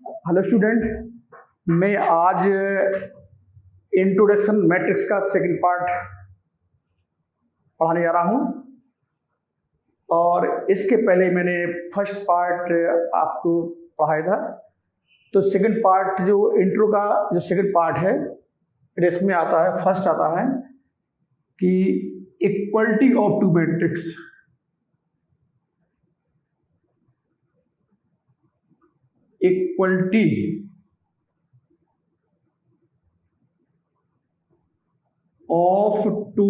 Hello student, मैं आज introduction matrix का सेकंड पार्ट पढ़ाने जा रहा हूं और इसके पहले मैंने फर्स्ट पार्ट आपको पढ़ाया था। तो सेकंड पार्ट जो इंट्रो का जो सेकंड पार्ट है इसमें आता है, फर्स्ट आता है कि equality of two matrix. Equality of two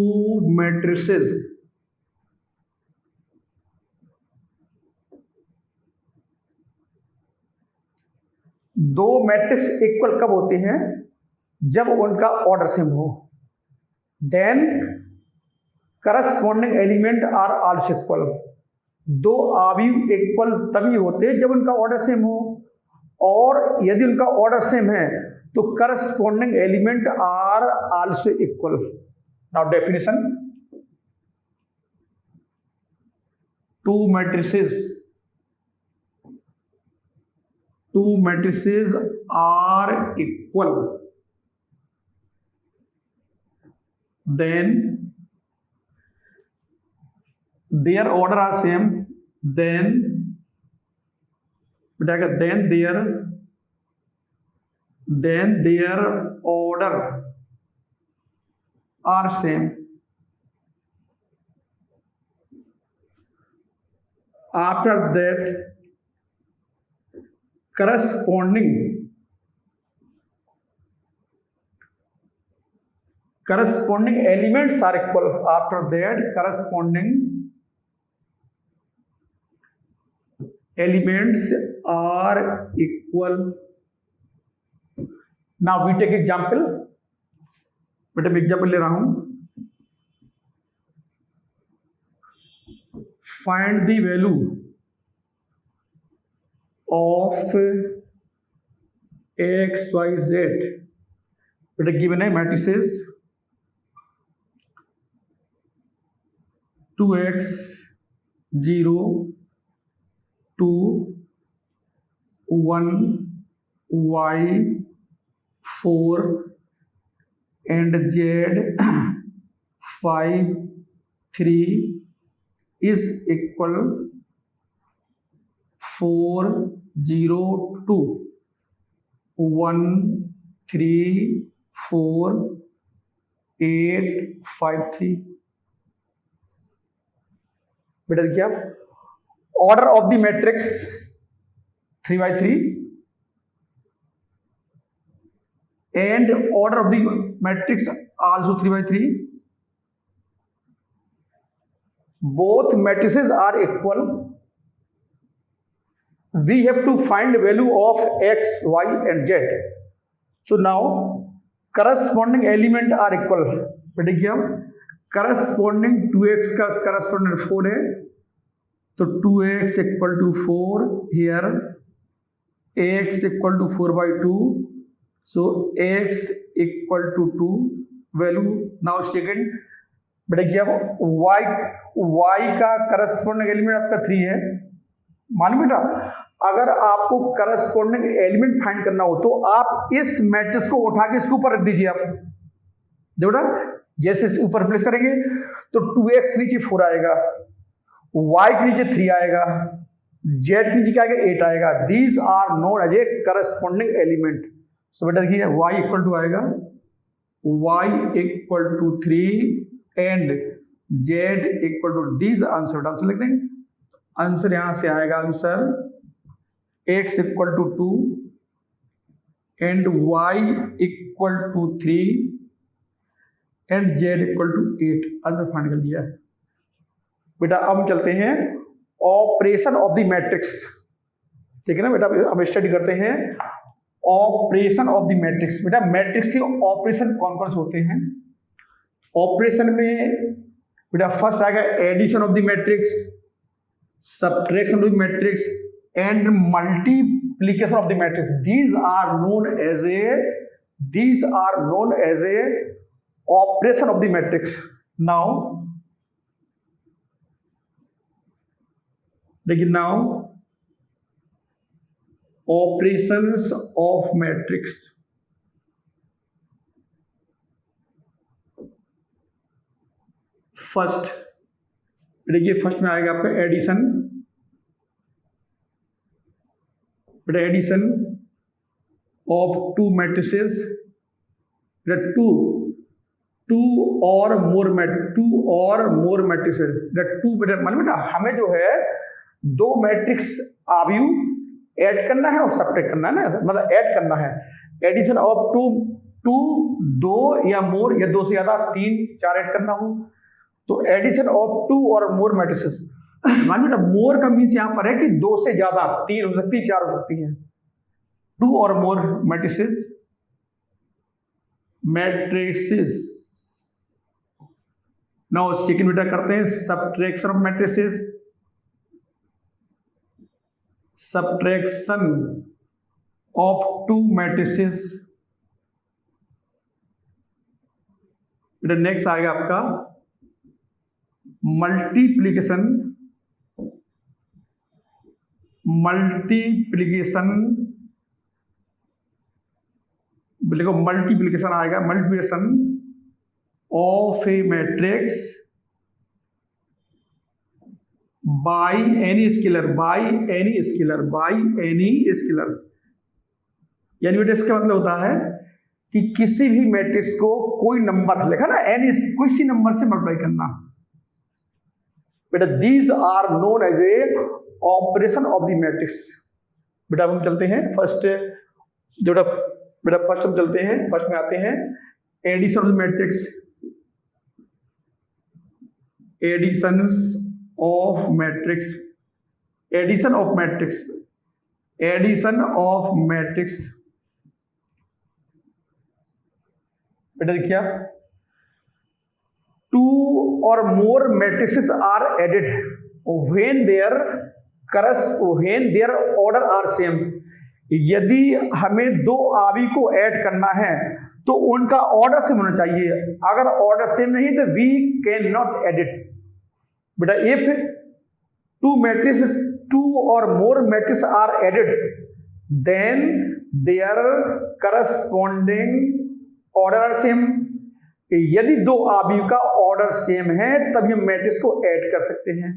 matrices. दो मैट्रिक्स इक्वल कब होते हैं? जब उनका ऑर्डर सेम हो। Then corresponding element are also equal. दो अवयव इक्वल तभी होते हैं जब उनका ऑर्डर सेम हो, और यदि उनका ऑर्डर सेम है तो corresponding element are also equal. Now definition, two matrices are equal, then their order are same, then their order are same. After that corresponding elements are equal. After that corresponding elements are equal. Now we take example. बेटा मैं example ले रहा हूं। Find the value of X Y Z. बेटा given है matrices 2x 0 2 1 y 4 and z 5 3 is equal 4 0 2 1 3 4 8 5 3। बेटा देखिए आप, order of the matrix 3/3 and order of the matrix also 3/3. Both matrices are equal. We have to find the value of x, y and z. So now corresponding element are equal. बेटा देखिए हम, corresponding 2x का corresponding 4 है, तो 2x equal to 4 here, x equal to 4/2. So x equal to 2 value. Now second, बेटा क्या y का corresponding element आपका 3 है। मान बेटा, अगर आपको करस्पॉन्डिंग एलिमेंट फाइंड करना हो तो आप इस मैट्रिक्स को उठा के इसके ऊपर रख दीजिए। आप देखो बेटा, जैसे ऊपर प्लेस करेंगे तो 2x नीचे 4 आएगा, y के नीचे 3 आएगा, z के नीचे क्या आएगा 8 आएगा। These are known as a corresponding element. So बेटा देखिए y इक्वल टू आएगा y equal to 3 and z equal to these. Answer लिख देंगे। आंसर यहां से आएगा, answer x equal to 2 and y equal to 3 and z equal to 8। Answer find कर दिया बेटा। अब चलते हैं ऑपरेशन ऑफ द मैट्रिक्स। ठीक है ना बेटा, हम स्टडी करते हैं ऑपरेशन ऑफ द मैट्रिक्स। बेटा मैट्रिक्स के ऑपरेशन कौन कौन से होते हैं? ऑपरेशन में बेटा फर्स्ट आएगा addition of the matrix, subtraction of the matrix and multiplication of the matrix. These are known as a operation of the matrix. Now देखिए, now operations of matrix. First देखिए, फर्स्ट में आएगा आपका addition, बेटा addition of two matrices, two और more matrices, to मतलब बेटा हमें जो है दो मैट्रिक्स आव्यूह ऐड करना है और सब्ट्रैक्ट करना है ना, मतलब ऐड करना है। एडिशन ऑफ टू दो या मोर या दो से ज्यादा, तीन चार ऐड करना हो तो एडिशन ऑफ टू और मोर मैट्रिसेस। मान बेटा मोर का मीन्स यहां पर है कि दो से ज्यादा, तीन हो सकती है, चार हो सकती है। टू और मोर मैट्रिसेस नाउ सेकंड बेटा करते हैं subtraction of matrices, subtraction of two matrices. बेटा नेक्स्ट आएगा आपका मल्टीप्लिकेशन देखो मल्टीप्लिकेशन आएगा, multiplication of A matrix by any scalar, यानी बेटा इसका मतलब होता है कि किसी भी मैट्रिक्स को कोई नंबर लिखा ना, एनी किसी नंबर से मल्टीप्लाई करना। बेटा these are known as a operation of the matrix. बेटा हम चलते हैं फर्स्ट, जो बेटा फर्स्ट हम चलते हैं, फर्स्ट में आते हैं addition of the matrix, addition of matrix, बेटा देखिए आप, टू और more matrices are added when their order are same. यदि हमें दो आवी को ऐड करना है तो उनका ऑर्डर सेम होना चाहिए, अगर ऑर्डर सेम नहीं तो वी कैन नॉट एडिट। बेटा इफ टू और more matrix are added then their corresponding order are same. यदि दो आव्यूह का ऑर्डर सेम है तब हम मैट्रिक्स को ऐड कर सकते हैं।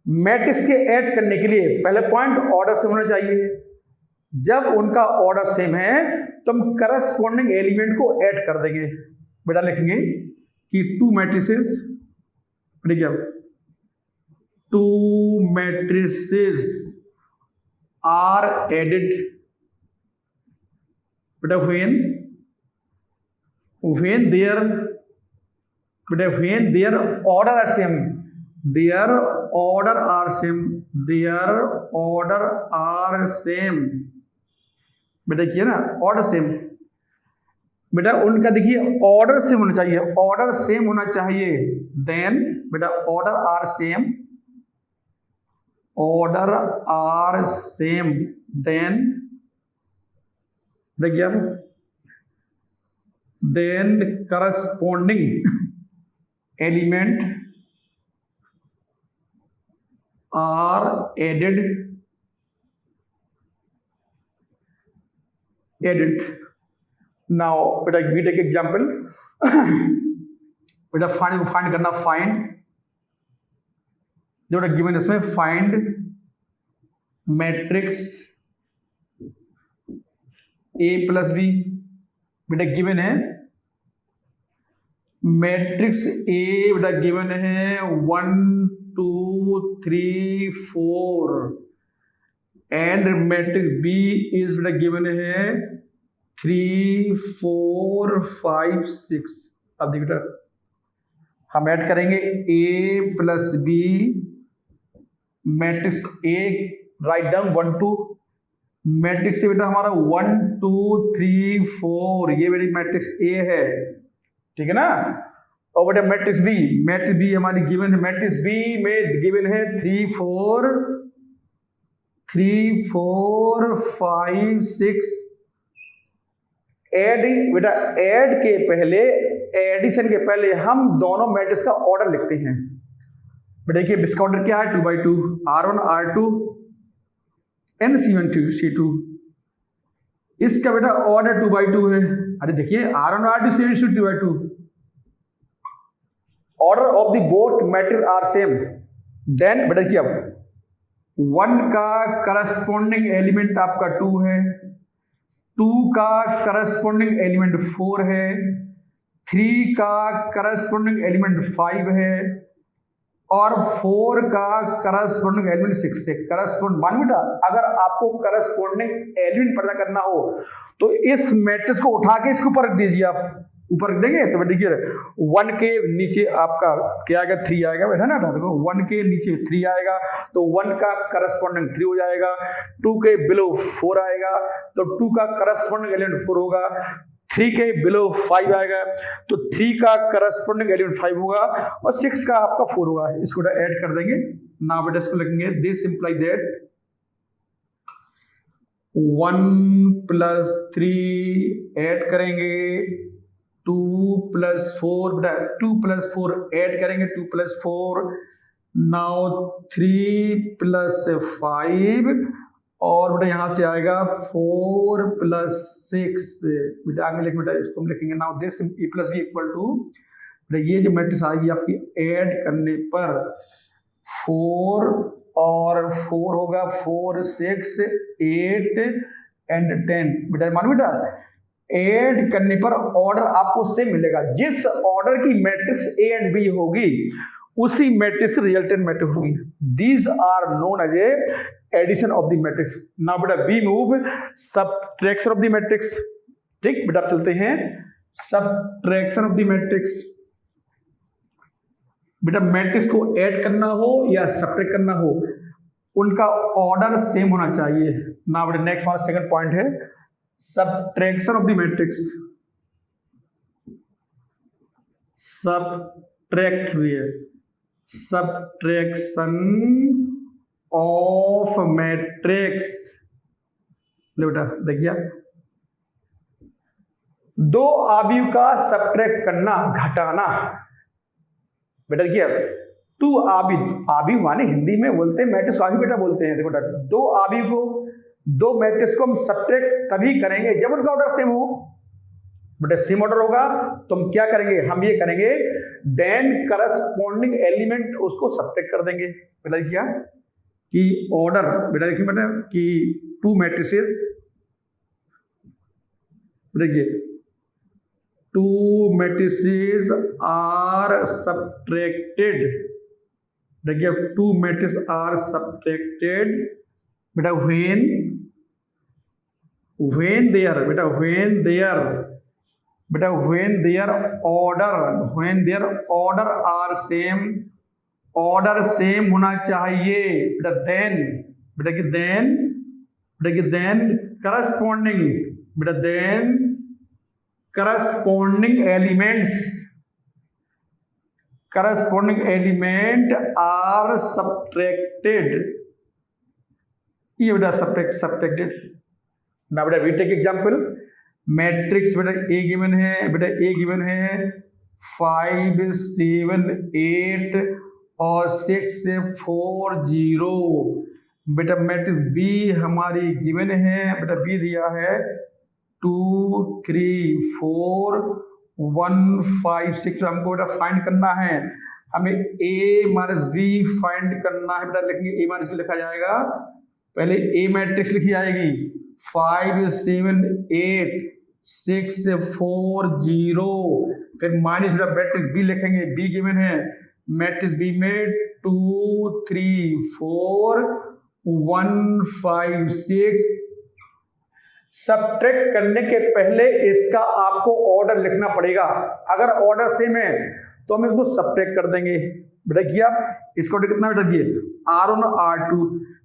मैट्रिक्स के ऐड करने के लिए पहले पॉइंट ऑर्डर सेम होना चाहिए। जब उनका ऑर्डर सेम है तो हम करस्पॉन्डिंग एलिमेंट को ऐड कर देंगे। बेटा लिखेंगे कि टू मैट्रिसेस, देखिए टू मैट्रिसेस आर एडेड, बेटा when their order are same, बेटा किया ना, ऑर्डर सेम। बेटा उनका देखिए ऑर्डर सेम होना चाहिए, देन बेटा ऑर्डर आर सेम, देन देखिए आप, then corresponding element are added। Now बेटा we take example, बेटा फाइंड करना, जो बेटा गिवन इसमें find matrix A plus B. बेटा गिवन है मैट्रिक्स ए, बेटा गिवन है 1 2 3 4 एंड मैट्रिक्स बी इज बेटा गिवन है 3 4 5 6। अब देखिए बेटा हम ऐड करेंगे A plus B, matrix A write down 1 2, matrix से बेटा हमारा 1 2 3 4, ये बेटा मैट्रिक्स ए है, ठीक है ना। और बेटा मैट्रिक्स बी हमारी गिवन है, मैट्रिक्स बी में गिवन है 3 4 5 6। बेटा ऐड के पहले, एडिशन के पहले हम दोनों मैट्रिक्स का ऑर्डर लिखते हैं। बेटा देखिए इसका ऑर्डर क्या है, 2 by 2, R1 R2 NC1C2, इसका बेटा ऑर्डर 2/2 है। अरे देखिए R1 R2 7 2/2, order of the both matrix are same. Then बेटा देखिए अब 1 का करस्पॉन्डिंग एलिमेंट आपका 2 है, 2 का करस्पॉन्डिंग एलिमेंट 4 है, 3 का करस्पॉन्डिंग एलिमेंट 5 है और 4 का करस्पॉन्डिंग एलिमेंट 6 है। करस्पॉन्ड मान बेटा अगर आपको करस्पॉन्डिंग एलिमेंट पता करना हो तो इस मैट्रिक्स को उठा के इसके ऊपर रख दीजिए। आप ऊपर रख देंगे तो देखिए 1 के नीचे आपका क्या आएगा, 3 आएगा बेटा ना। देखो 1 के नीचे 3 आएगा तो 1 का करस्पॉन्डिंग 3 हो जाएगा, 2 के बिलो 4 आएगा तो 2 का करस्पॉन्डिंग एलिमेंट 4 होगा, 3 के बिलो 5 आएगा तो 3 का करस्पॉन्डिंग एलिमेंट 5 होगा और 6 का आपका 4 होगा। इसको ऐड कर देंगे ना बेटा, इसको लिखेंगे दिस इंप्लाई दैट 1 + 3 ऐड करेंगे 2 + 4 बेटा 2 + 4 ऐड करेंगे 2 + 4 नाउ 3 + 5 और बेटा यहां से आएगा 4 + 6 बेटा आगे लिख बेटा इसको हम लिखेंगे नाउ दिस a + b = बेटा ये जो मैट्रिक्स आएगी आपकी ऐड करने पर 4 और 4 होगा 4 6 8 एंड 10 बेटा मान बेटा ऐड करने पर ऑर्डर आपको सेम मिलेगा। जिस ऑर्डर की मैट्रिक्स A एंड B होगी उसी मैट्रिक्स रिजल्टेंट मैट्रिक्स होगी। These are known as a addition of the matrix. Now बेटा we move subtraction of the matrix. ठीक बेटा चलते हैं सबट्रैक्शन ऑफ द मैट्रिक्स। बेटा मैट्रिक्स को ऐड करना हो या सबट्रैक्ट करना हो उनका ऑर्डर सेम होना चाहिए। नाउ बेटा नेक्स्ट हमारा सेकंड पॉइंट है subtraction of the matrix. Subtract भी है, सबट्रैक्शन ऑफ मैट्रिक्स। बेटा देखिए दो अवयव का सबट्रैक्ट करना घटाना। बेटा देखिए 2 अवयव माने हिंदी में बोलते हैं मैट्रिक्स को बेटा बोलते हैं। देखो बेटा 2 अवयव को 2 मैट्रिक्स को हम सबट्रैक्ट तभी करेंगे जब उनका ऑर्डर सेम हो। बेटा सेम ऑर्डर होगा तो हम क्या करेंगे, हम ये करेंगे देन करस्पॉन्डिंग एलिमेंट उसको सबट्रैक्ट कर देंगे। बेटा क्या कि ऑर्डर बेटा देखिए बेटा कि 2 मैट्रिसेस देखिए 2 मैट्रिसेस आर सबट्रैक्टेड। देखिए 2 मैट्रिक्स आर सबट्रैक्टेड बेटा when their order are same, order same होना चाहिए। बेटा then corresponding element are subtracted. ये बेटा सबट्रैक्टेड। ना बेटा वी टेक एग्जाम्पल मैट्रिक्स बेटा ए गिवन है, बेटा ए गिवन है 5 7 8 और 6 4 0। बेटा मैट्रिक्स बी हमारी गिवन है, बेटा बी दिया है 2 3 4 1 5 6। हमको बेटा फाइंड करना है, हमें a - b फाइंड करना है। बेटा लिखेंगे a - b लिखा जाएगा, पहले a मैट्रिक्स लिखी जाएगी 5 7 8 6 4 0, फिर माइनस बेटा मैट्रिक्स बी लिखेंगे, बी गिवन है मैट्रिक्स बी में 2 3 4 1 5 6। सबट्रैक्ट करने के पहले इसका आपको ऑर्डर लिखना पड़ेगा। अगर ऑर्डर सेम है तो हम इसको सबट्रैक्ट कर देंगे। बेटा किया इसको कितना बेटा दिए R1 R2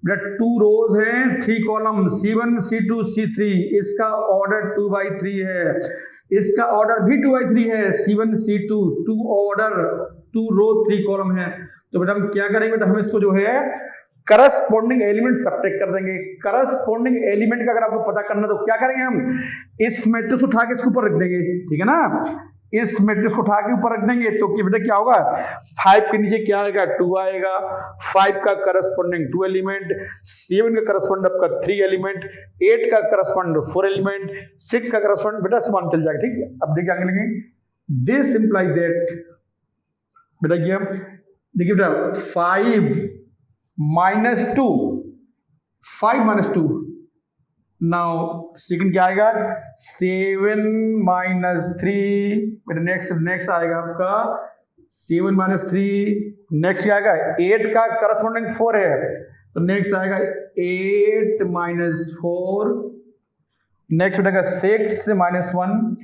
बेटा 2 रोज हैं 3 कॉलम C1 C2 C3। इसका ऑर्डर 2/3 है, इसका ऑर्डर भी 2/3 है। C1 C2 2 ऑर्डर 2 रो 3 कॉलम है। तो बेटा हम क्या करेंगे, बेटा हम इसको जो है करस्पॉन्डिंग एलिमेंट सबट्रैक्ट कर देंगे। करस्पॉन्डिंग एलिमेंट का अगर आपको पता करना तो क्या करेंगे, हम इस मैट्रिक्स उठा के इसके ऊपर रख देंगे। ठीक है ना, इस मैट्रिक्स को उठा के ऊपर रख देंगे तो कि बेटा क्या होगा, 5 के नीचे क्या आएगा, 2 आएगा, 5 का करस्पॉन्डिंग 2 एलिमेंट, 7 का करस्पॉन्ड आपका 3 एलिमेंट, 8 का करस्पॉन्ड 4 एलिमेंट, 6 का करस्पॉन्ड बेटा समान चल जाएगा। ठीक है, अब देखिए आगे लिखेंगे, दिस इंप्लाई दैट बेटा क्या, देखिए बेटा 5 माइनस 2, 5 माइनस 2, नाउ सेकंड क्या आएगा, 7 माइनस 3, बेटा नेक्स्ट आएगा आपका 7 माइनस 3, नेक्स्ट क्या आएगा, 8 का करस्पॉन्डिंग 4 है तो नेक्स्ट आएगा 8 माइनस 4, नेक्स्ट बेटा 6 माइनस 1,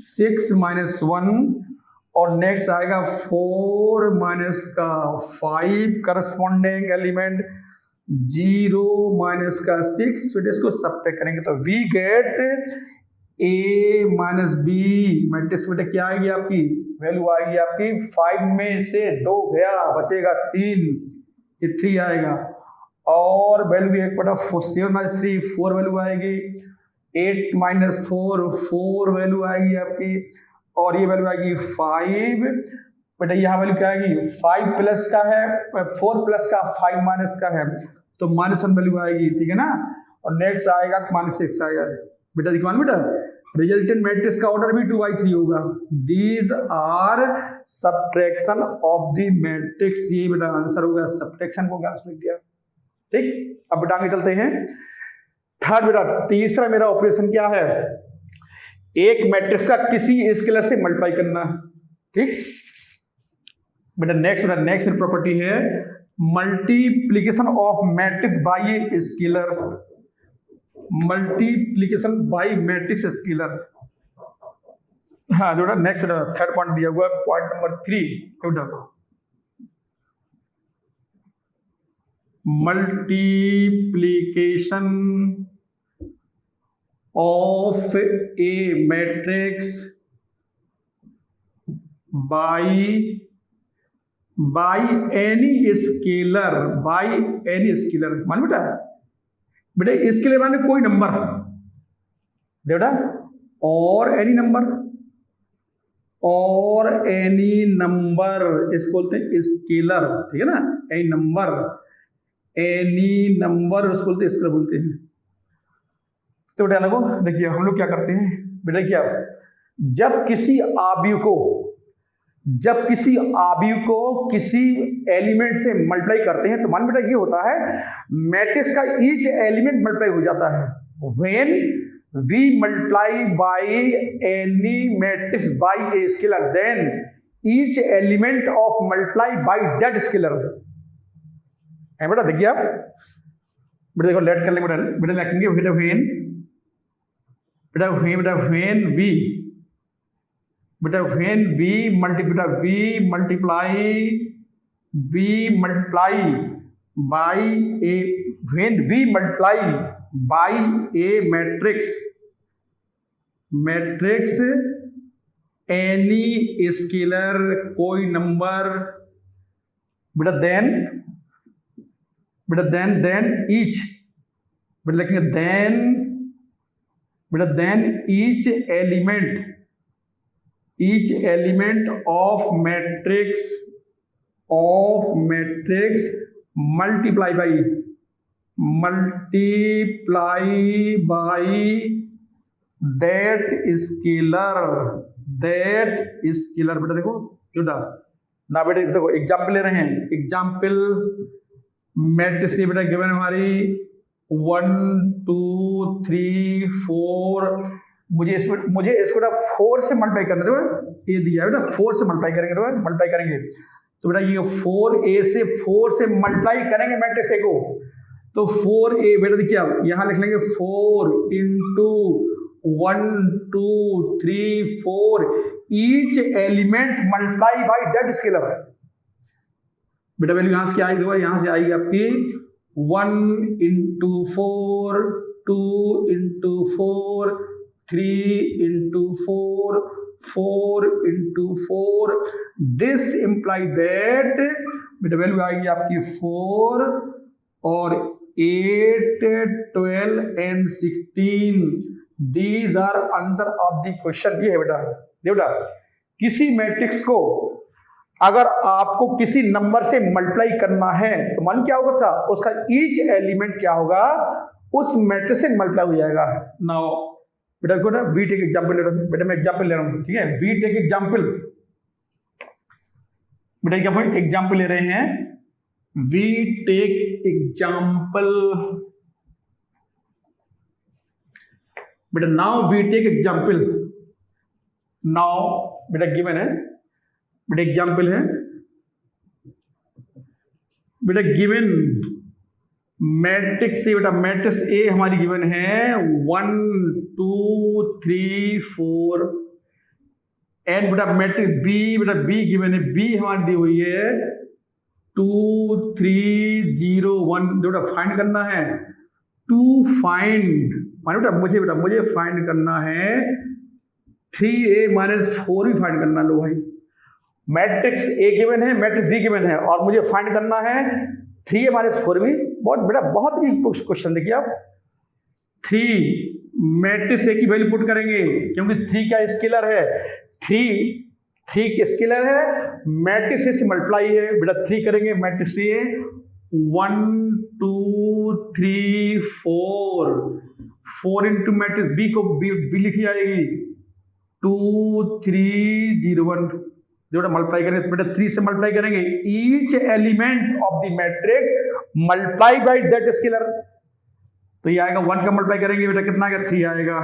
6 माइनस 1, और नेक्स्ट आएगा 4 माइनस का 5 करस्पॉन्डिंग एलिमेंट, 0 माइनस का 6, फिर इसको सब्ट्रैक्ट करेंगे तो we get A minus B, matrix बेटा क्या आएगी आपकी, वैल्यू आएगी आपकी 5 में से 2 गया, बचेगा 3, ये 3 आएगा, और वैल्यू एक बेटा 7 माइनस 3 4 वैल्यू आएगी, 8 माइनस 4 4 वैल्यू आएगी आपकी, और ये वैल्यू आएगी 5, बेटा यहाँ वैल्यू क्या आएगी, 5 प्लस का है, 4 प्लस का 5 माइनस का है तो -1 वैल्यू आएगी, ठीक है ना, और नेक्स्ट आएगा -6 आएगा। बेटा देखो बेटा रिजल्टेंट मैट्रिक्स का ऑर्डर भी 2/3 होगा। These are subtraction of the matrix, ये बेटा आंसर होगा, सब्ट्रैक्शन को क्या लिख दिया। ठीक, अब बेटा आगे चलते हैं। थर्ड बेटा तीसरा मेरा ऑपरेशन क्या है, एक मैट्रिक्स का किसी स्केलर से मल्टीप्लाई करना। ठीक बेटा नेक्स्ट प्रॉपर्टी है multiplication of matrix by a scalar, multiplication bye matrix scalar. हाँ बेटा नेक्स्ट थर्ड पॉइंट दिया हुआ है, पॉइंट नंबर 3 बेटा multiplication of A matrix by any scalar, by any scalar मान बेटा स्केलर माने कोई नंबर बेटा, और एनी नंबर, और एनी नंबर इसको बोलते हैं स्केलर, ठीक है ना, एनी नंबर, एनी नंबर उसको बोलते हैं स्केलर बोलते हैं। तो बेटा लगो देखिए हम लोग क्या करते हैं बेटा, क्या जब किसी आव्यूह को किसी एलिमेंट से मल्टीप्लाई करते हैं तो मान बेटा ये होता है मैट्रिक्स का ईच एलिमेंट मल्टीप्लाई हो जाता है। When we multiply by any matrix by a scalar then each element of multiply by that scalar है बेटा। देखिए आप बेटा देखो लेट कर लेंगे बेटा लिखेंगे when we multiply by a matrix any scalar कोई नंबर बेटा then each बेटा लिखेंगे then each element of matrix multiply by that scalar बेटा देखो ना बेटा देखो एग्जाम्पल ले रहे हैं, एग्जाम्पल मैट्रिक्स बेटा गिवन हमारी 1 2 3 4, मुझे इसको 4 से मल्टीप्लाई करना है, ये दिया है बेटा 4 से मल्टीप्लाई करेंगे तो बेटा ये 4a से 4 से मल्टीप्लाई करेंगे मैट्रिक्स ए को, तो 4a बेटा देखिए आप यहाँ लिख लेंगे 4 into 1 2 3 4 each element multiply by that scalar. बेटा वैल्यू यहाँ से क्या आएगी, यहाँ से आएगी आपकी 1 into 4 2 into 4 3 into 4 4 into 4, this imply that बेटा वैल्यू आएगी आपकी 4 और 8 12 and 16, these are answer of the question. ये है बेटा बेटा किसी मैट्रिक्स को अगर आपको किसी नंबर से मल्टीप्लाई करना है तो मान क्या होगा था, उसका ईच एलिमेंट क्या होगा, उस मैट्रिक्स से मल्टीप्लाई हो जाएगा। नाउ बेटा देखो ना, वी टेक एग्जांपल ले रहा हूं, बेटा मैं एग्जांपल ले रहा हूं, ठीक है, वी टेक एग्जांपल, बेटा क्या एग्जांपल ले रहे हैं, वी टेक एग्जांपल, बेटा now we take example, now बेटा गिवन है, बेटा एग्जांपल है, बेटा गिवन मैट्रिक्स ए, बेटा मैट्रिक्स ए हमारी गिवन है 1 2 3 4 एंड बेटा मैट्रिक्स बी, बेटा बी गिवन है, बी हमारी दी हुई है 2 3 0 1, बेटा फाइंड करना है, टू फाइंड माने बेटा मुझे फाइंड करना है 3a माइनस 4 भी फाइंड करना। लो भाई मैट्रिक्स ए गिवन है, मैट्रिक्स बी गिवन है और मुझे फाइंड करना है 3a माइनस 4 भी। बहुत बेटा बहुत ही क्वेश्चन देखिए आप, 3 मैट्रिक्स ए की वैल्यू पुट करेंगे क्योंकि 3 क्या स्केलर है, 3 की स्केलर है, मैट्रिक्स ए से मल्टीप्लाई है, बेटा 3 करेंगे matrix A 1 2 3 4 into matrix B को बी लिखी जाएगी 2 3 0 1, जो बेटा मल्टीप्लाई करेंगे बेटा 3 से मल्टीप्लाई करेंगे, each element of the matrix multiply by that scalar, तो ये आएगा 1 का मल्टीप्लाई करेंगे बेटा कितना आएगा 3 आएगा,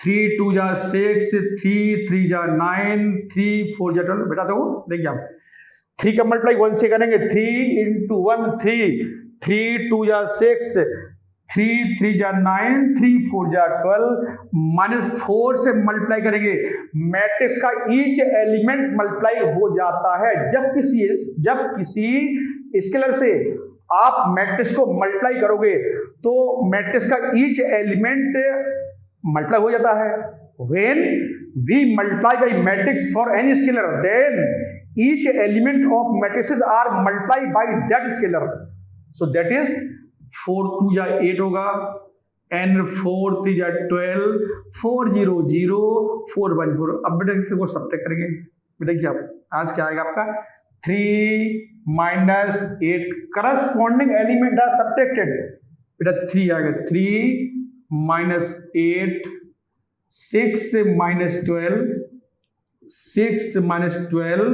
3 2 जा 6 3 3 जा 9 3 4 जा 12, बेटा देखो देखिए आप 3 का मल्टीप्लाई 1 से करेंगे 3 इंटू 1 3 2 जा 6 3 3 जा 9 3 4 जा 12 माइनस 4 से मल्टीप्लाई करेंगे, मैट्रिक्स का ईच एलिमेंट मल्टीप्लाई हो जाता है। जब किसी स्केलर से आप मैट्रिक्स को मल्टीप्लाई करोगे तो मैट्रिक्स का ईच एलिमेंट मल्टीप्लाई हो जाता है। When we multiply by matrix for any scalar then each element of matrices are multiply by that scalar, so that is 4 2 जा 8 होगा एंड 4 3 जा 12 4 0 0 4 1 4। अब बेटा इसको सब्ट्रैक्ट करेंगे, बेटा क्या आज क्या आएगा आपका 3 minus 8, corresponding element are subtracted, बेटा 3 आएगा 3 minus 8 6 minus 12 6 minus 12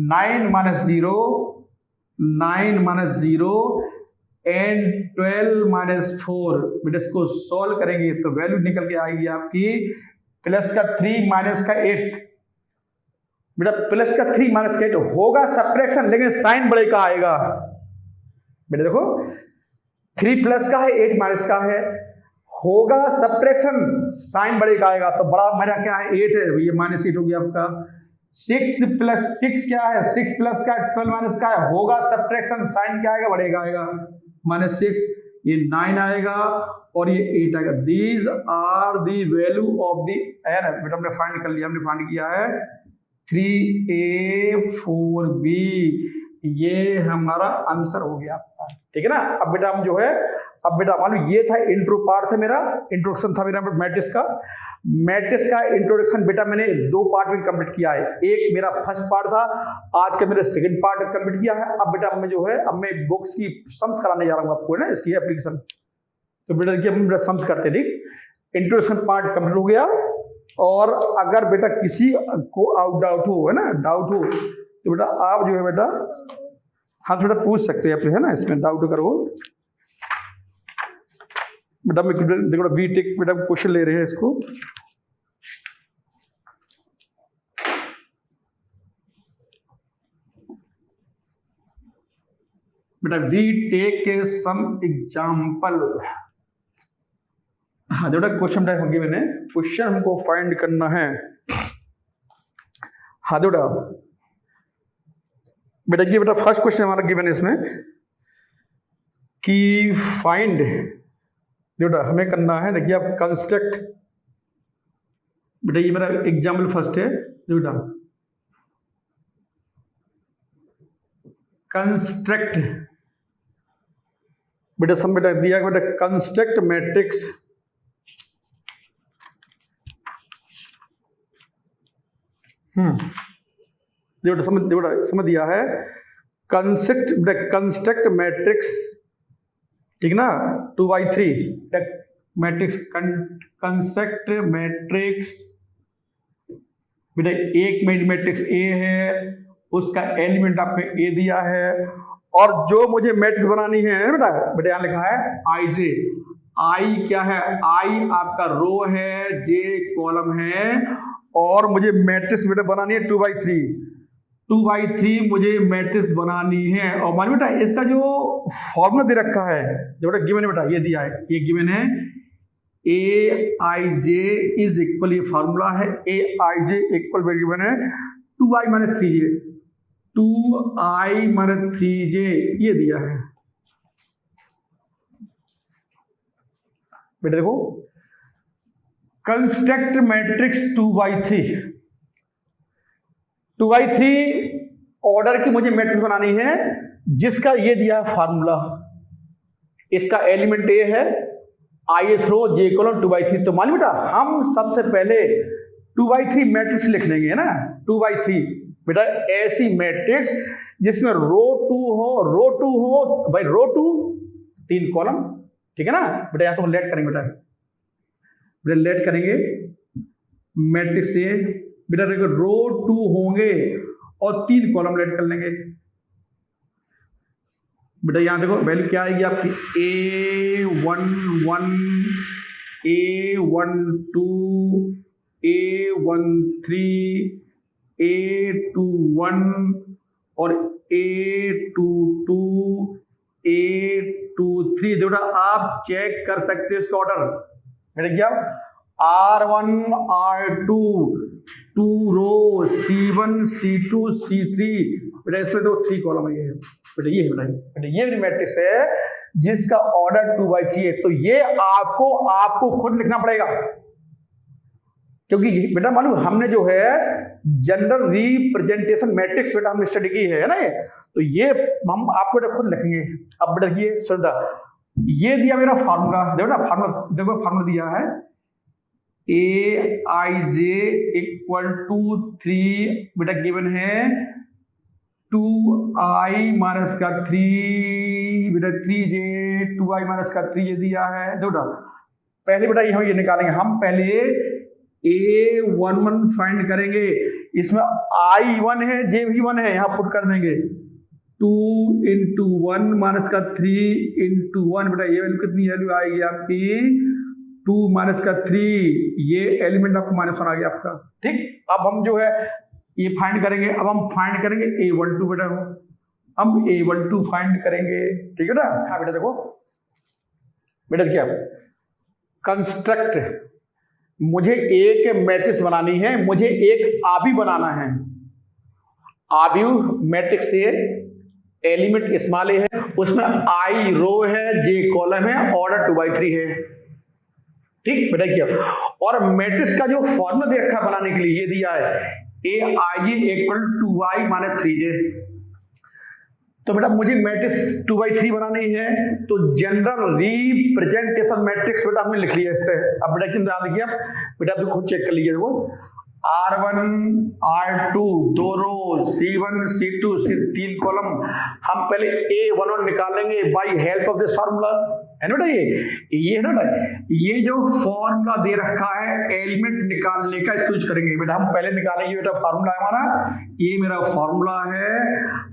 9 minus 0 9 minus 0 and 12 minus 4, बेटा इसको सॉल्व करेंगे तो वैल्यू निकल के आएगी आपकी प्लस का 3 माइनस का 8, बेटा प्लस का 3 माइनस का 8 होगा सब्ट्रैक्शन लेकिन साइन बड़े का आएगा। बेटा देखो 3 प्लस का है 8 माइनस का है, होगा सब्ट्रैक्शन साइन बड़े का आएगा, तो बड़ा मेरा क्या है 8 है, ये माइनस 8 हो गया आपका। 6 प्लस 6 क्या है 6 प्लस का 12 माइनस का है, होगा सब्ट्रैक्शन साइन क्या आएगा बड़े का आएगा -6, ये 9 आएगा और ये 8 आएगा। These are the value of the N, बेटा हमने फाइंड कर लिया, हमने फाइंड किया है 3a 4b, ये हमारा आंसर हो गया आपका, ठीक है ना। अब बेटा हम जो है अब बेटा मान लो ये था इंट्रो पार्ट था मेरा, इंट्रोडक्शन था मेरा मैट्रिक्स का इंट्रोडक्शन बेटा मैंने 2 पार्ट में कंप्लीट किया है, एक मेरा फर्स्ट पार्ट था, आज का मेरा सेकंड पार्ट कंप्लीट किया है। अब बेटा मैं जो है अब मैं बुक्स की सम्स कराने जा रहा हूँ आपको, है ना, इसकी एप्लीकेशन, तो बेटा देखिए हम सम्स करते, ठीक। इंट्रोडक्शन पार्ट कंप्लीट हो गया और अगर बेटा किसी को डाउट हो, है ना, डाउट हो तो बेटा आप जो है बेटा हाँ थोड़ा पूछ सकते हैं अपने, है ना, इसमें डाउट करो बेटा। मैं देखो वी टेक बेटा क्वेश्चन ले रहे हैं इसको, बेटा वी टेक सम एग्जाम्पल। हाँ बेटा क्वेश्चन टाइप होगी, मैंने क्वेश्चन हमको फाइंड करना है। हाँ बेटा ये बेटा फर्स्ट क्वेश्चन हमारा गिवन है इसमें कि फाइंड, बेटा हमें करना है, देखिए आप कंस्ट्रक्ट, बेटा ये मेरा एग्जाम्पल फर्स्ट है, बेटा कंस्ट्रक्ट, बेटा सम बेटा दिया बेटा कंस्ट्रक्ट मैट्रिक्स समझ दिया है। कंस्ट्रक्ट मैट्रिक्स, ठीक ना, 2/3 मैट्रिक्स, कंस्ट्रक्ट मैट्रिक्स बेटा, एक मैट्रिक्स ए है, उसका एलिमेंट आपको ए दिया है, और जो मुझे मैट्रिक्स बनानी है बेटा यहाँ लिखा है आई जे। आई क्या है? आई आपका रो है, जे कॉलम है, और मुझे मैट्रिक्स बेटा बनानी है 2/3। 2/3 मुझे मैट्रिक्स बनानी है। और मान बेटा इसका जो फॉर्मूला दे रखा है, जो बेटा गिवन है बेटा, ये दिया है, ये गिवन है ए आई जे इज इक्वल, ये फॉर्मूला है ए आई जे इक्वल गिवन है 2i - 3j, 2i - 3j ये दिया है बेटा। देखो कंस्ट्रक्ट मैट्रिक्स 2/3, 2/3 ऑर्डर की मुझे मैट्रिक्स बनानी है, जिसका ये दिया है फॉर्मूला। इसका एलिमेंट ए है, आई रो जे कॉलम 2/3। तो मान बेटा हम सबसे पहले 2/3 मैट्रिक्स लिख लेंगे, है ना। 2/3 बेटा ऐसी मैट्रिक्स जिसमें रो 2 हो भाई, रो 2 3 कॉलम, ठीक है ना बेटा। यहाँ तो लेट करेंगे बेटा लेट करेंगे मैट्रिक्स से बेटा। देखो रो 2 होंगे और 3 कॉलम लेट कर लेंगे बेटा। यहाँ देखो वैल्यू क्या आएगी आपकी, A11, A12, A13, A21 और A22, A23। बेटा आप चेक कर सकते हो इसका ऑर्डर बेटा क्या, R1, R2, 2 रो, C1, C2, C3 बेटा। इसमें तो 3 कॉलम है बेटा। ये है बेटा ये मैट्रिक्स है जिसका ऑर्डर 2/3 है। तो ये आपको खुद लिखना पड़ेगा, क्योंकि बेटा मालूम हमने जो है जनरल रिप्रेजेंटेशन मैट्रिक्स बेटा हमने स्टडी की है ना। तो ये हम आपको बेटा खुद लिखेंगे। अब बेटा देखिए सुनता, ये दिया मेरा फार्मूला, देखो ना फार्मूला, देखो फार्मूला दिया है ए आई जे इक्वल टू 3 बेटा गिवन है 2i - 3 बेटा 3j, 2i - 3 ये दिया है। देखो पहले बेटा ये निकालेंगे हम, पहले A11 फाइंड करेंगे। इसमें I1 है, J भी 1 है, यहाँ पुट कर देंगे 2 × 1 - 3 × 1 बेटा। ये वैल्यू कितनी वैल्यू आएगी आपकी 2 - 3, ये एलिमेंट आपको -1 आ गया आपका, ठीक। अब हम जो है ये फाइंड करेंगे। अब हम फाइंड करेंगे A12 बेटा, हम A12 फाइंड करेंगे, ठीक है ना। हाँ बेटा देखो बेटा क्या कंस्ट्रक्ट, मुझे एक मैट्रिक्स बनानी है, मुझे एक आबी बनाना है। आबी मैट्रिक्स से एलिमेंट स्मॉल ए है, उसमें आई रो है, जे कॉलम है, ऑर्डर 2/3 है, ठीक बेटा क्या। और मैट्रिक्स का जो फॉर्मूला दे रखा है बनाने के लिए, ये दिया है AIJ इक्वल 2i - 3j। तो बेटा मुझे मैट्रिक्स 2/3 बनानी है, तो जनरल रिप्रेजेंटेशन मैट्रिक्स बेटा हमने लिख लिया इस तरह। अब बेटा चिंता देखिए, बेटा आप खुद चेक कर लीजिए। देखो R1, R2 2 रो, C1, C2, C3 कॉलम। हम पहले A11 निकालेंगे by help of this formula, है ना बेटा। ये है ना, ये जो फॉर्मूला दे रखा है एलिमेंट निकालने का, इसको यूज करेंगे बेटा। हम पहले निकालेंगे बेटा, फार्मूला है हमारा, ये मेरा फार्मूला है।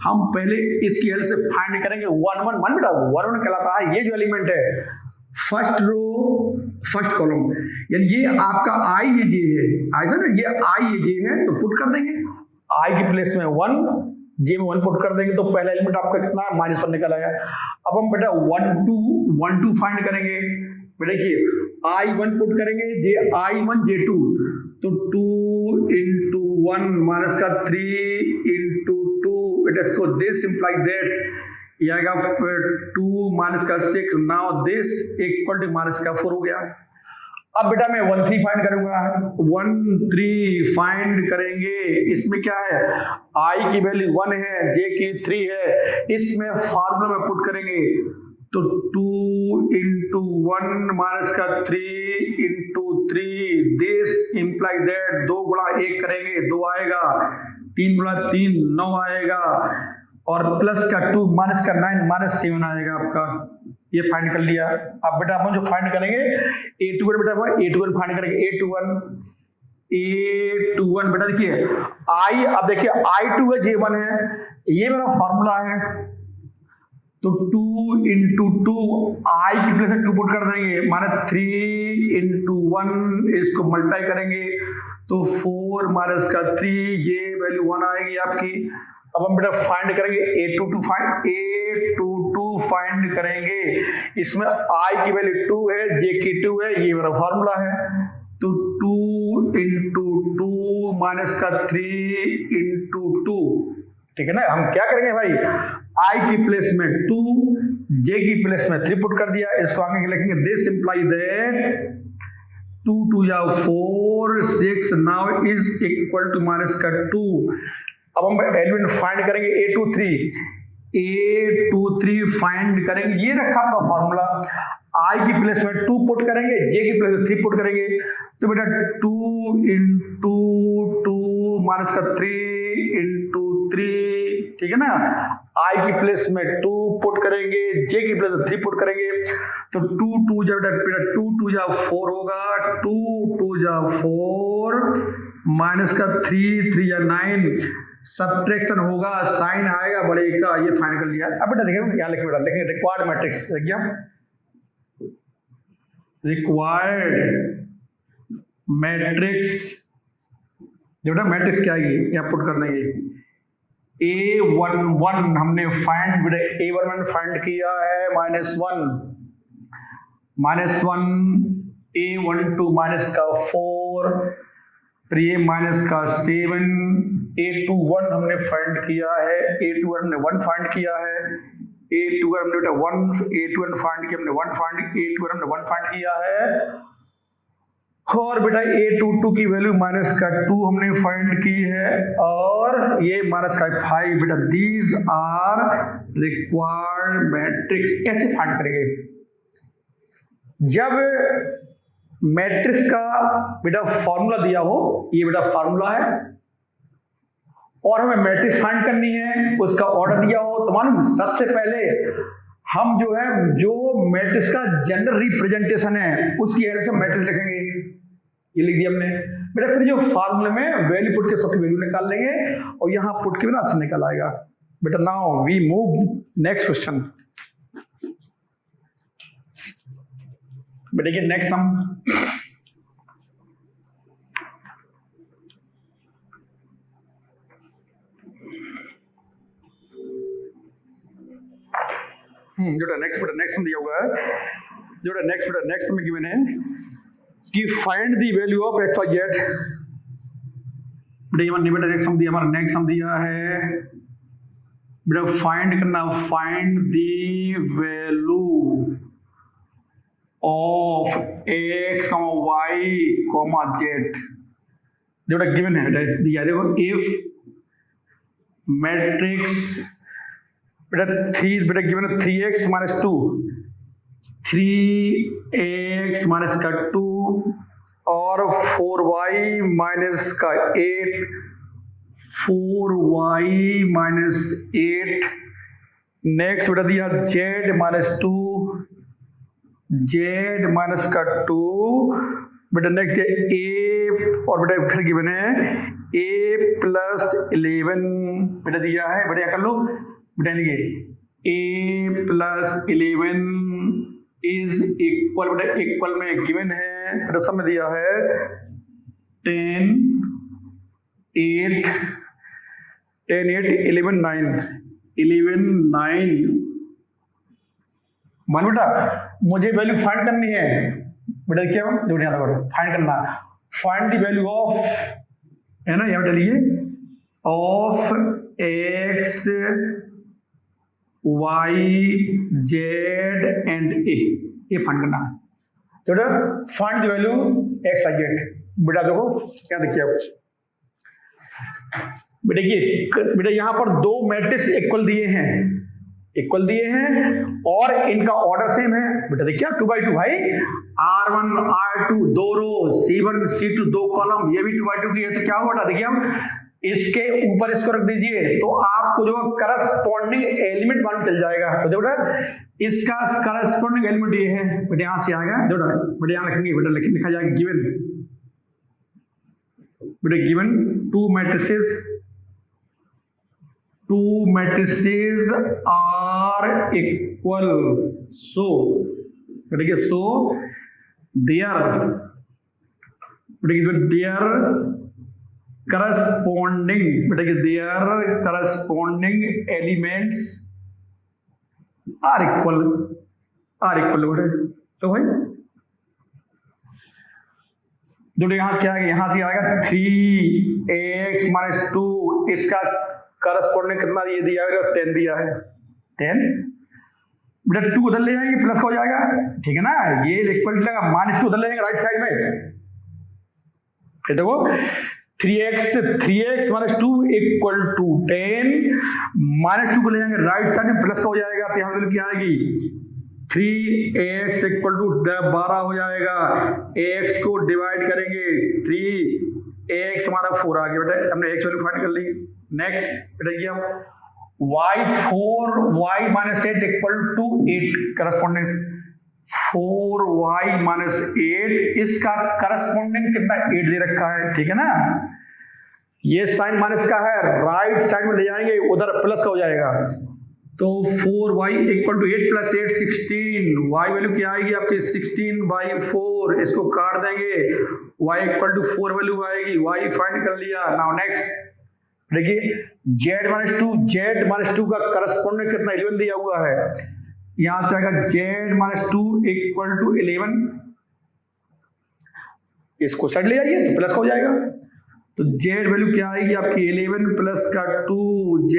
हम पहले इसकी हेल्प से फाइंड करेंगे 1 1 1 बेटा, 1 1 कहलाता है ये जो एलिमेंट है, फर्स्ट रो फर्स्ट कॉलम, यानी ये आपका आई ये जे है, ऐसा ना, ये आई ये जे है, तो पुट कर देंगे आई की प्लेस में 1, जे में 1 पुट कर देंगे, तो पहला एलिमेंट आपका कितना -1 निकल आया। अब हम बेटा 1 2 फाइंड करेंगे बेटा। देखिए I1 पुट करेंगे, जे I1 J2, तो 2 × 1 - 3 × 2 बेटा। इसको दिस इंप्लाई दैट ये आएगा 2 - 6, नाउ दिस इक्वल टू -4 हो गया। अब बेटा मैं 1 3 फाइंड करूंगा, 1 3 फाइंड करेंगे। इसमें क्या है, I की वैल्यू 1 है, J की 3 है, इसमें फार्मूला में पुट करेंगे तो 2 × 1 माइनस का 3 × 3, दिस इम्प्लाई दैट 2 गुणा 1 करेंगे 2 आएगा, 3 × 3 9 आएगा, और प्लस का 2 माइनस का 9 -7 आएगा आपका। ये फाइंड कर लिया। अब बेटा अपन जो फाइंड करेंगे A21 बेटा A21 फाइंड करेंगे। A21 बेटा देखिए I, अब देखिए I2 है J1 है, ये मेरा फॉर्मूला है। तो 2 × 2 I की प्लेस में 2 पुट कर देंगे, माने 3 × 1 इसको मल्टीप्लाई करेंगे तो 4 माइनस का 3, ये वैल्यू 1 आएगी आपकी। अब हम बेटा फाइंड करेंगे A22 फाइंड करेंगे। इसमें I की वैल्यू 2 है, J की 2 है, ये मेरा फॉर्मूला है। तो 2 × 2 माइनस का 3 × 2, ठीक है ना। हम क्या करेंगे भाई, I की प्लेस में 2, J की प्लेस में 3 पुट कर दिया, इसको आगे लिखेंगे this imply that 2 × 2 = 4 6 now is equal to minus का 2। अब हम एलिमेंट फाइंड करेंगे A23 फाइंड करेंगे, ये रखा आपका फॉर्मूला। I की प्लेस में 2 पुट करेंगे, J की प्लेस में 3 पुट करेंगे, तो बेटा 2 × 2 माइनस का 3 × 3, ठीक है ना। I की प्लेस में 2 पुट करेंगे, J की प्लेस में 3 पुट करेंगे, तो 2 2 जब बेटा 2 2 जा 4 होगा, 2 2 जा 4 माइनस का 3 3 जा 9, सब्ट्रैक्शन होगा, साइन आएगा बड़े का, ये फाइंड कर लिया। अब बेटा देखिए यहाँ लिखे बेटा, लेकिन रिक्वायर्ड मैट्रिक्स देखिए, रिक्वायर्ड मैट्रिक्स जो बेटा मैट्रिक्स क्या आएगी यहाँ पुट कर देंगे। A11 हमने फाइंड बेटा A11 फाइंड किया है -1, A12 माइनस का 4, फिर ये माइनस का 7, A21 हमने फाइंड किया है, A21 हमने 1 फाइंड किया है, A21 हमने बेटा 1 A21 फाइंड किया, हमने 1 फाइंड A21 हमने 1 फाइंड किया है, और बेटा A22 की वैल्यू माइनस का 2 हमने फाइंड की है, और ये माइनस का 5। बेटा दीज आर रिक्वायर्ड मैट्रिक्स। कैसे फाइंड करेंगे, जब मैट्रिक्स का बेटा फॉर्मूला दिया हो, ये बेटा फॉर्मूला है, और हमें मैट्रिक्स फाइंड करनी है, उसका ऑर्डर दिया हो, तो मालूम सबसे पहले हम जो है जो मैट्रिक्स का जनरल रिप्रेजेंटेशन है उसकी हेल्प से मैट्रिक्स लिखेंगे, ये लिख दिया हमने। बेटा फिर जो फॉर्मूले में वैल्यू पुट के सबकी वैल्यू निकाल लेंगे, और यहाँ पुट के बिना आंसर निकल आएगा। बेटा now we move next question. बेटा देखिए नेक्स्ट सम, जो नेक्स्ट सम दिया हुआ है, जो नेक्स्ट में गिवन है कि find the value of x y z। बेटा नेक्स्ट सम दिया, हमारा नेक्स्ट सम दिया है बेटा फाइंड करना, find the value of x, y, z। जो बेटा गिवन है दिया, देखो इफ मैट्रिक्स बेटा 3 बेटा गिवन है 3x - 2, 3x - 2 और 4y - 8, 4y - 8। नेक्स्ट बेटा दिया z - 2, z - 2। बेटा नेक्स्ट है a, और बेटा फिर गिवन है a + 11। बेटा दिया है, बेटा कर लो बेटा, देखिए a + 11 इज इक्वल, बेटा इक्वल में गिवन है, बेटा सब में दिया है 10 8 11 9। मान बेटा मुझे वैल्यू फाइंड करनी है, बेटा देखिए फाइंड करना, फाइंड द वैल्यू ऑफ, है ना, यहाँ डालिए of x y z and a, ये फाइंड करना है। तो बेटा find the value x y z। बेटा देखो क्या देखिए आप, बेटा ये बेटा यहाँ पर 2 मैट्रिक्स इक्वल दिए हैं, इक्वल दिए हैं और इनका ऑर्डर सेम है। बेटा देखिए 2x2 भाई, R1 R2 दो रो, C1 C2 दो कॉलम, ये भी 2x2 की है, तो क्या होगा देखिए हम इसके ऊपर इसको रख दीजिए तो आपको जो करस्पॉन्डिंग एलिमेंट वन चल जाएगा। तो देखो बेटा इसका करस्पॉन्डिंग एलिमेंट ये है, बेटा यहां से आएगा, देखो बेटा यहां लिखेंगे, बेटा लिखा जाएगा गिवन, बेटा given two matrices are equal, so देखिए so their corresponding elements are equal तो भाई जो यहां से क्या आएगा, यहां से आएगा 3x - 2, इसका करस्पॉन्डिंग कितना ये दिया है, 10 दिया है, 10 बेटा 2 उधर ले जाएंगे प्लस का हो जाएगा, ठीक है ना, ये इक्वल लगा -2 उधर ले जाएंगे राइट साइड में, ये देखो 3x - 2 इक्वल टू 10, -2 को ले जाएंगे राइट साइड में प्लस का हो जाएगा, तो यहां क्या आएगी 3x इक्वल टू 12 हो जाएगा, x को डिवाइड करेंगे 3x हमारा 4 आ गया, बेटा हमने x वैल्यू फाइंड कर ली। नेक्स्ट बेटा ये y 8 equal to 8 corresponding 4y - 8, इसका करस्पॉन्डिंग कितना 8 दे रखा है, ठीक है ना, ये साइन माइनस का है, राइट साइड में ले जाएंगे उधर प्लस का हो जाएगा, तो 4y equal to 8 + 8 16, y value क्या आएगी आपकी 16/4, इसको काट देंगे, y इक्वल टू 4 वैल्यू आएगी, y फाइंड कर लिया। नाउ नेक्स्ट देखिए z - 2 का करस्पॉन्डिंग कितना 11 दिया हुआ है, यहां से आएगा z - 2 इक्वल टू 11, इसको साइड ले जाइए तो प्लस का हो जाएगा, तो z वैल्यू क्या आएगी आपकी 11 प्लस का 2, z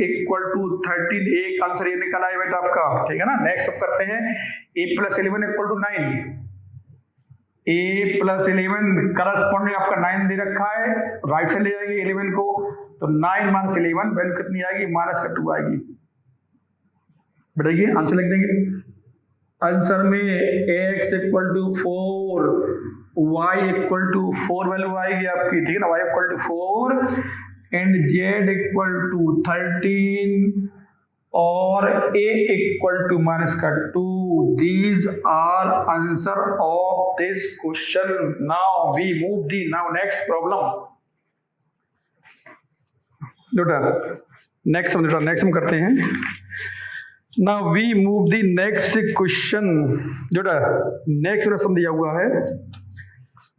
इक्वल टू 13, एक आंसर ये निकल आया बेटा आपका, ठीक है ना। नेक्स्ट अब करते हैं a + 11 equal to 9, a + 11 corresponding आपका 9 दे रखा है, राइट साइड ले जाएंगे 11 को, तो 9 - 11 वैल्यू कितनी आएगी -2 आएगी, बताइए आंसर लिख देंगे। आंसर में x equal to 4, y equal to 4 value आएगी आपकी, ठीक है ना, y equal to 4 and z equal to 13 और a equal to -2, these are answer of this question. Now we move the next problem. Next हम करते हैं, now we move the next question, जो नेक्स्ट प्रश्न दिया हुआ है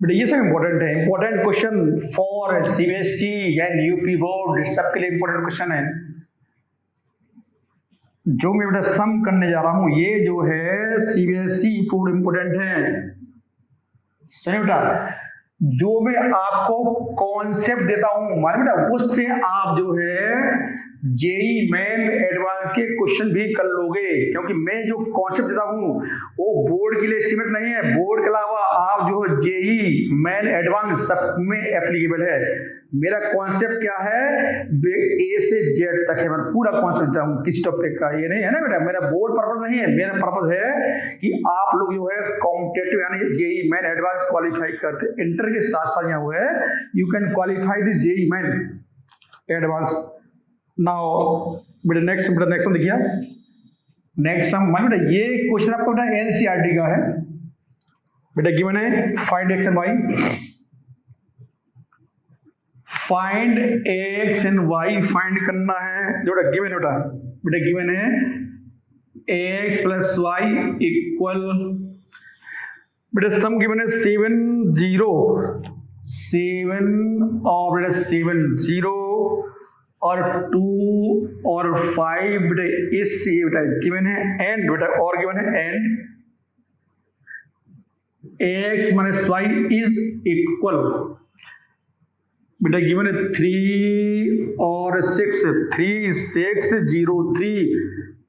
बेटा, ये सब इंपॉर्टेंट है, important question for CBSE and UP board, सबके लिए इंपॉर्टेंट क्वेश्चन है। जो मैं बेटा सम करने जा रहा हूं ये जो है सीबीएसई बोर्ड इंपॉर्टेंट है, सही बेटा, जो मैं आपको कॉन्सेप्ट देता हूं मालूम बेटा, उससे आप जो है जेई मेन एडवांस के क्वेश्चन भी कर लोगे, क्योंकि मैं जो कॉन्सेप्ट देता हूं वो बोर्ड के लिए सीमित नहीं है, बोर्ड के अलावा आप जो जेई मेन एडवांस सब में एप्लीकेबल है। मेरा कॉन्सेप्ट क्या है, ए से जेड तक है, मैं पूरा कॉन्सेप्ट देता हूं किस टॉपिक का, ये नहीं है ना बेटा, मेरा बोर्ड पर्पस नहीं है, मेरा पर्पस है कि आप लोग जो है कॉम्पिटिटिव यानी जेई मेन एडवांस क्वालिफाई करते, इंटर के साथ साथ यहाँ हुआ है you can qualify the JEE main advance. Now बेटा नेक्स्ट देखिए, नेक्स्ट सम मान बेटा ये क्वेश्चन आपको बेटा एनसीईआरटी का है बेटा, गिवन है find X and Y, find X and Y find करना है, जो बेटा गिवन है बेटा गिवन है एक्स प्लस वाई इक्वल, बेटा सम गिवन है 7 0 और बेटा 7 0 और 2 और 5 बेटा इससे बेटा गिवन है एंड बेटा और गिवन है and x - y is equal, बेटा गिवन है 3 और 6 3 6 0 3,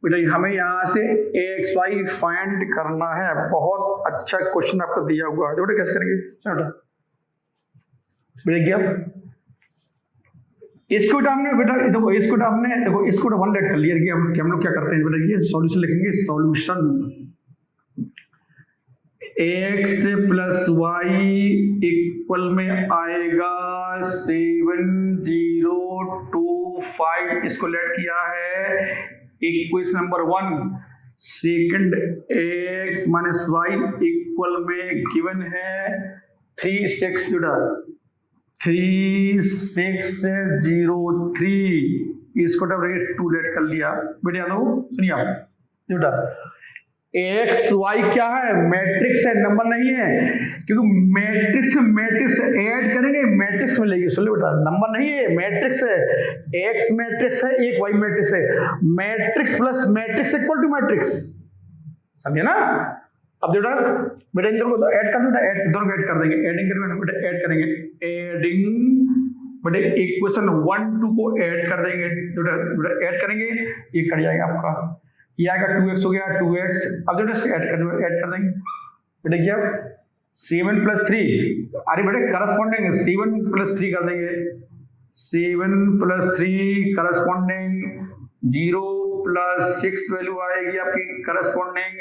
बेटा हमें यहां से एक्स वाई फाइंड करना है, बहुत अच्छा क्वेश्चन आपको दिया हुआ है, बेटा कैसे करेंगे बेटा क्या इसको हमने बेटा देखो, इसको 1 लेट कर लिया कि हम लोग क्या करते हैं बेटा, ये सॉल्यूशन लिखेंगे। Solution x plus Y equal में आएगा 7025, इसको लेट किया है equation number 1। Second x minus Y equal में गिवन है 3603, इसको 2 लेट कर लिया बेटा। सुनिए आप बेटा, एक्स वाई क्या है, मैट्रिक्स है, नंबर नहीं है, क्योंकि मैट्रिक्स ऐड करेंगे मैट्रिक्स मिलेगी। सुन लो बेटा, नंबर नहीं है, मैट्रिक्स है। एक्स मैट्रिक्स है, एक वाई मैट्रिक्स है, matrix plus matrix equal to matrix, समझे ना। अब बेटा इन दोनों को ऐड कर दो, दोनों को ऐड कर देंगे, एडिंग करेंगे बेटा, ऐड करेंगे, एडिंग बेटा इक्वेशन 1 2 को ऐड कर देंगे बेटा, ऐड करेंगे, ये कट जाएगा आपका, ये आएगा 2x हो गया 2x। अब जो ऐड कर देंगे बेटा, क्या 7 प्लस 3, अरे बेटे करस्पॉन्डिंग 7 प्लस 3 कर देंगे, 7 प्लस 3 करस्पॉन्डिंग 0 प्लस 6 वैल्यू आएगी आपकी करस्पॉन्डिंग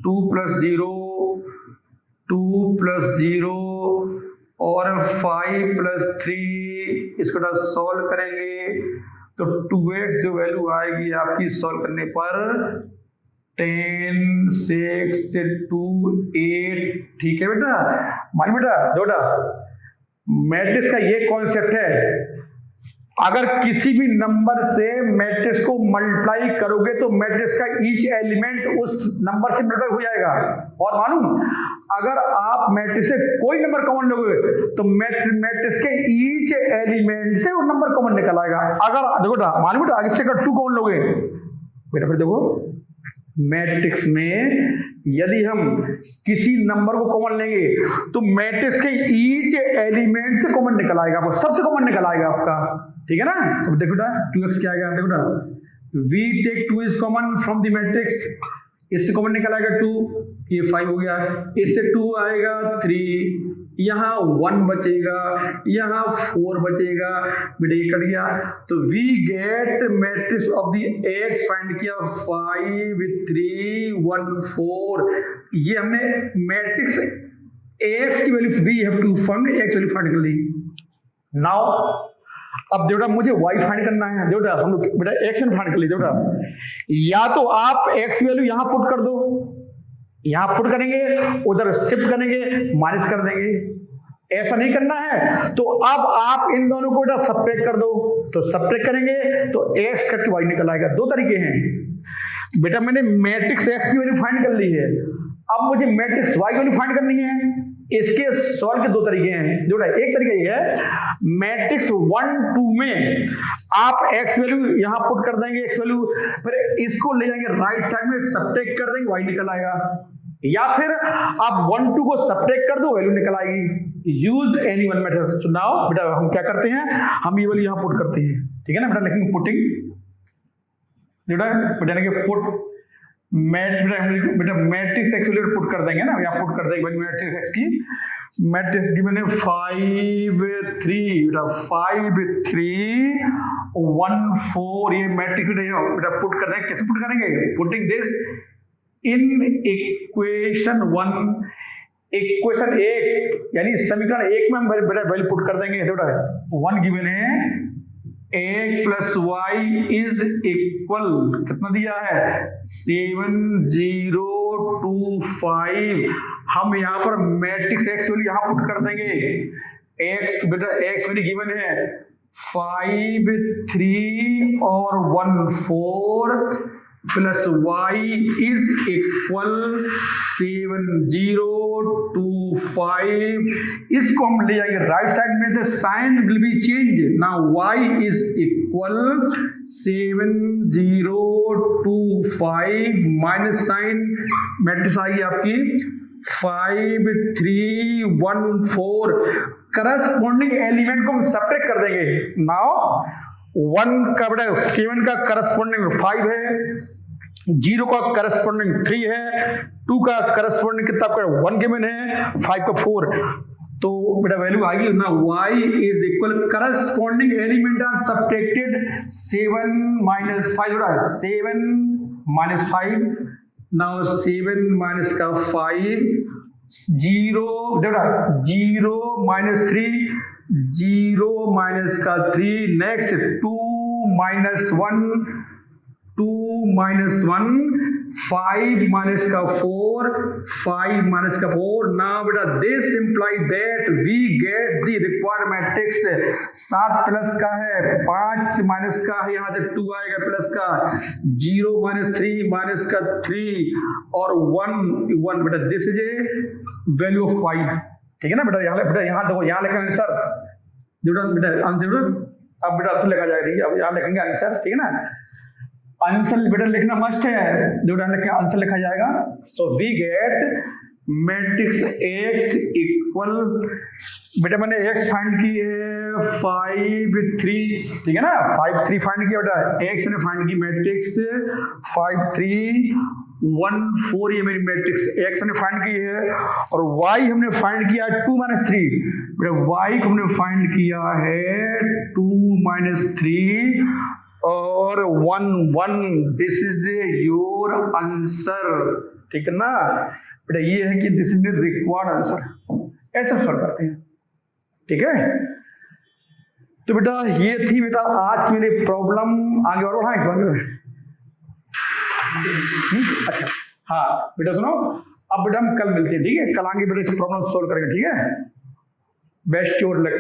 2 प्लस 0 और 5 प्लस 3, इसको सॉल्व करेंगे तो 2x जो वैल्यू आएगी आपकी सॉल्व करने पर 10 6 से 2 8। ठीक है बेटा, मान बेटा बेटा मैट्रिक्स का ये कॉन्सेप्ट है, अगर किसी भी नंबर से मैट्रिक्स को मल्टीप्लाई करोगे तो मैट्रिक्स का ईच एलिमेंट उस नंबर से मल्टीप्लाई हो जाएगा। और मालूम, अगर आप मैट्रिक्स से कोई नंबर कॉमन लोगे तो मैट्रिक्स के ईच एलिमेंट से वो नंबर कॉमन निकल आएगा। अगर देखो बेटा, मालूम बेटा, इससे अगर 2 कॉमन लोगे बेटा, फिर देखो मैट्रिक्स में यदि हम किसी नंबर को कॉमन लेंगे तो मैट्रिक्स के ईच एलिमेंट से कॉमन निकल आएगा, आपको सबसे कॉमन निकल आएगा आपका। ठीक है ना। तो देखो बेटा 2x क्या आएगा, देखो बेटा we take 2 is common from the matrix, इससे कॉमन निकल आएगा 2, ये 5 हो गया, इससे 2 आएगा 3, यहाँ 1 बचेगा, यहाँ 4 बचेगा बेटा, ये कट गया। तो we get matrix of the X find किया 5 3 1 4, ये हमने मैट्रिक्स एक्स की value we have to find X value find कर ली। नाउ अब बेटा मुझे y फाइंड करना है, बेटा हम लोग बेटा x में फाइंड कर लीजिए बेटा, या तो आप x वैल्यू यहां पुट कर दो, यहां पुट करेंगे, उधर शिफ्ट करेंगे, माइनस कर देंगे। ऐसा नहीं करना है तो अब आप इन दोनों को बेटा सब्ट्रैक्ट कर दो, तो सब्ट्रैक्ट करेंगे तो x कट के y निकल आएगा। 2 तरीके हैं बेटा, मैंने मैट्रिक्स x की वैल्यू फाइंड कर ली है, अब मुझे मैट्रिक्स y की वैल्यू फाइंड करनी है। इसके सॉल्व के 2 तरीके हैं जो एक तरीका ये है, मैट्रिक्स 1 2 में आप x वैल्यू यहां पुट कर देंगे, x वैल्यू, फिर इसको ले जाएंगे राइट साइड में, सब्ट्रैक्ट कर देंगे, y निकल आएगा। या फिर आप 1 2 को सब्ट्रैक्ट कर दो, वैल्यू निकल आएगी। Use any one method. So now बेटा हम क्या करते हैं, हम ये वैल्यू यहां पुट करते हैं। ठीक है ना बेटा, लिखेंगे पुटिंग बेटा पुट बेटा मैट्रिक्स एक्स वैल्यू पुट कर देंगे ना, यहाँ पुट कर देंगे मैट्रिक्स एक्स की, मैट्रिक्स की मैंने 5 3 बेटा 5 3 1 4, ये मैट्रिक्स बेटा पुट कर देंगे। कैसे पुट करेंगे, putting this in equation 1, equation 1 यानी समीकरण 1 में हम बेटा वैल्यू पुट कर देंगे। बेटा 1 गिवन है x plus Y is equal, कितना दिया है 7025, हम यहाँ पर मैट्रिक्स x वैल्यू यहाँ पुट कर देंगे। x बेटा x वैल्यू गिवन है 5 3 और 1 4 प्लस y इज इक्वल 7025, इसको हम ले जाएंगे राइट साइड में, the sign will be change. Now y is equal 7025 minus sign, matrix आएगी आपकी 5 3 1 4, करस्पॉन्डिंग एलिमेंट को हम सब्ट्रैक्ट कर देंगे। नाउ 1 का बेटा 7 का करस्पॉन्डिंग 5 है, 0 का करस्पॉन्डिंग 3 है, 2 का करस्पॉन्डिंग कितना आपका 1 गिवन है, 5 का 4, तो बेटा वैल्यू आ गई ना, y is equal corresponding element are subtracted 7 minus 5 बेटा 7 माइनस 5 नाउ 7 माइनस का 5 0 बेटा 0 माइनस 3 0 माइनस का 3 नेक्स्ट 2 माइनस 1 2 माइनस 1 5 माइनस का 4 5 माइनस का 4 नाउ बेटा this imply that we get the required matrix 7 plus का है 5 माइनस का है, यहाँ से 2 आएगा प्लस का 0 माइनस 3 माइनस का 3 और 1 बेटा this is a value of 5। ठीक है ना बेटा, यहाँ देखो यहाँ लिखा आंसर बेटा आंसर अब बेटा तो लिखा जाएगा, ठीक है अब यहाँ लिखेंगे आंसर। ठीक है ना, आंसर बेटा लिखना मस्ट है, जो आंसर लिखा जाएगा। So we get matrix x equal बेटा मैंने x फाइंड की है 5 3, ठीक है ना 5 3 फाइंड किया बेटा, x मैंने फाइंड की मैट्रिक्स 5 3 1 4 ये मेरी मैट्रिक्स x हमने फाइंड की है, और y हमने फाइंड किया 2 माइनस 3 बेटा, y को हमने फाइंड किया है 2 माइनस 3 और 1 1 दिस इज योर आंसर। ठीक है ना बेटा, ये है कि दिस इज रिक्वायर्ड आंसर, ऐसा सॉल्व करते हैं। ठीक है, तो बेटा ये थी बेटा आज की मेरी प्रॉब्लम। आगे और बढ़ाएं अच्छा हाँ बेटा सुनो, अब बेटा हम कल मिलते हैं। ठीक है, कल आगे बेटा इस प्रॉब्लम सॉल्व करेंगे। ठीक है, बेस्ट योर लक।